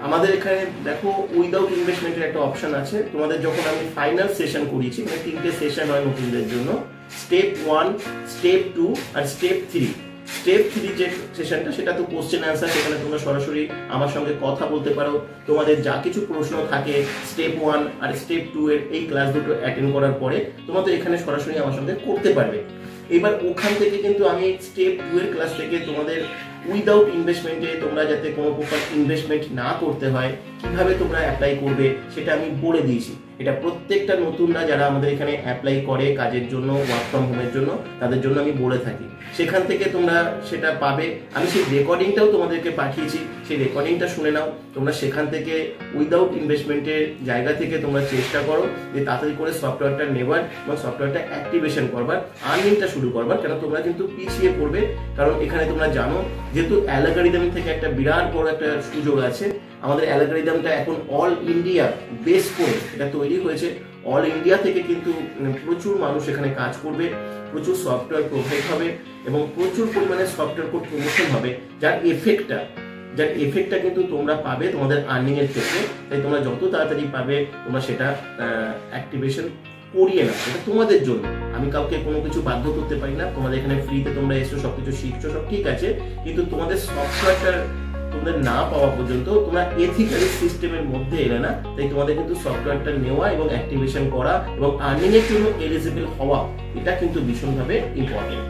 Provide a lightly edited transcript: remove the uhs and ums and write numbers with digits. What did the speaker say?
আমাদের এখানে দেখো উইদাউট ইনভেস্টমেন্টের একটা অপশন আছে। তোমাদের যখন আমি ফাইনাল সেশন করিয়েছি, মানে 3টে সেশন হয় নতুনদের জন্য, স্টেপ 1, স্টেপ 2 আর স্টেপ 3। স্টেপ 3 যে সেশনটা সেটা তো কোশ্চেন অ্যান্সার, সেখানে তোমরা সরাসরি আমার সঙ্গে কথা বলতে পারো। তোমাদের যা কিছু প্রশ্ন থাকে স্টেপ 1 আর স্টেপ 2 এর এই ক্লাস দুটো অ্যাটেন্ড করার পরে তোমরা তো এখানে সরাসরি আমার সঙ্গে করতে পারবে। এবার ওখান থেকে কিন্তু আমি স্টেপ 2 এর ক্লাস থেকে তোমাদের উইদাউট ইনভেস্টমেন্টে তোমরা যাতে কোনো প্রকার ইনভেস্টমেন্ট না করতে হয়, কিভাবে তোমরা অ্যাপ্লাই করবে সেটা আমি বলে দিয়েছি। এটা প্রত্যেকটা নতুনরা যারা আমাদের এখানে অ্যাপ্লাই করে কাজের জন্য, ওয়ার্ক ফ্রম হোমের জন্য, তাদের জন্য আমি বলে থাকি। সেখান থেকে তোমরা সেটা পাবে। আমি সেই রেকর্ডিংটাও তোমাদেরকে পাঠিয়েছি, সেই রেকর্ডিংটা শুনে নাও। তোমরা সেখান থেকে উইদাউট ইনভেস্টমেন্টের জায়গা থেকে তোমরা চেষ্টা করো যে তাড়াতাড়ি করে সফটওয়্যারটা নেবার এবং সফটওয়্যারটা অ্যাক্টিভেশন করবার, আর্নিংটা শুরু করবার। কেন তোমরা কিন্তু পিছিয়ে পড়বে, কারণ এখানে তোমরা জানো যেহেতু অ্যালগরিদম থেকে একটা বিরাট বড় একটা সুযোগ আছে। আমাদের অ্যালগরিদমটা এখন অল ইন্ডিয়া বেস করে এটা তৈরি হয়েছে। অল ইন্ডিয়া থেকে কিন্তু প্রচুর মানুষ এখানে কাজ করবে, প্রচুর সফটওয়্যার প্রোভাইড হবে এবং প্রচুর পরিমাণে সফটওয়্যার কোড প্রমোশন হবে, যার এফেক্টটা কিন্তু তোমরা পাবে তোমাদের আর্নিং এর ক্ষেত্রে। তাই তোমরা যত তাড়াতাড়ি পাবে তোমরা সেটা অ্যাক্টিভেশন করিয়ে নাও। এটা তোমাদের জন্য, আমি কাউকে কোনো কিছু বাধ্য করতে পারি না। তোমাদের এখানে ফ্রিতে তোমরা এসছো, সবকিছু শিখছো, সব ঠিক আছে, কিন্তু তোমাদের সফটওয়্যারটা তোমাদের না পাওয়া পর্যন্ত তোমরা এথিক্যালি সিস্টেমের মধ্যে এলে না। তাই তোমাদের কিন্তু সফটওয়্যারটা নেওয়া এবং অ্যাক্টিভেশন করা এবং আর্নিং এর জন্য এলিজিবল হওয়া, এটা কিন্তু ভীষণভাবে ইম্পর্টেন্ট।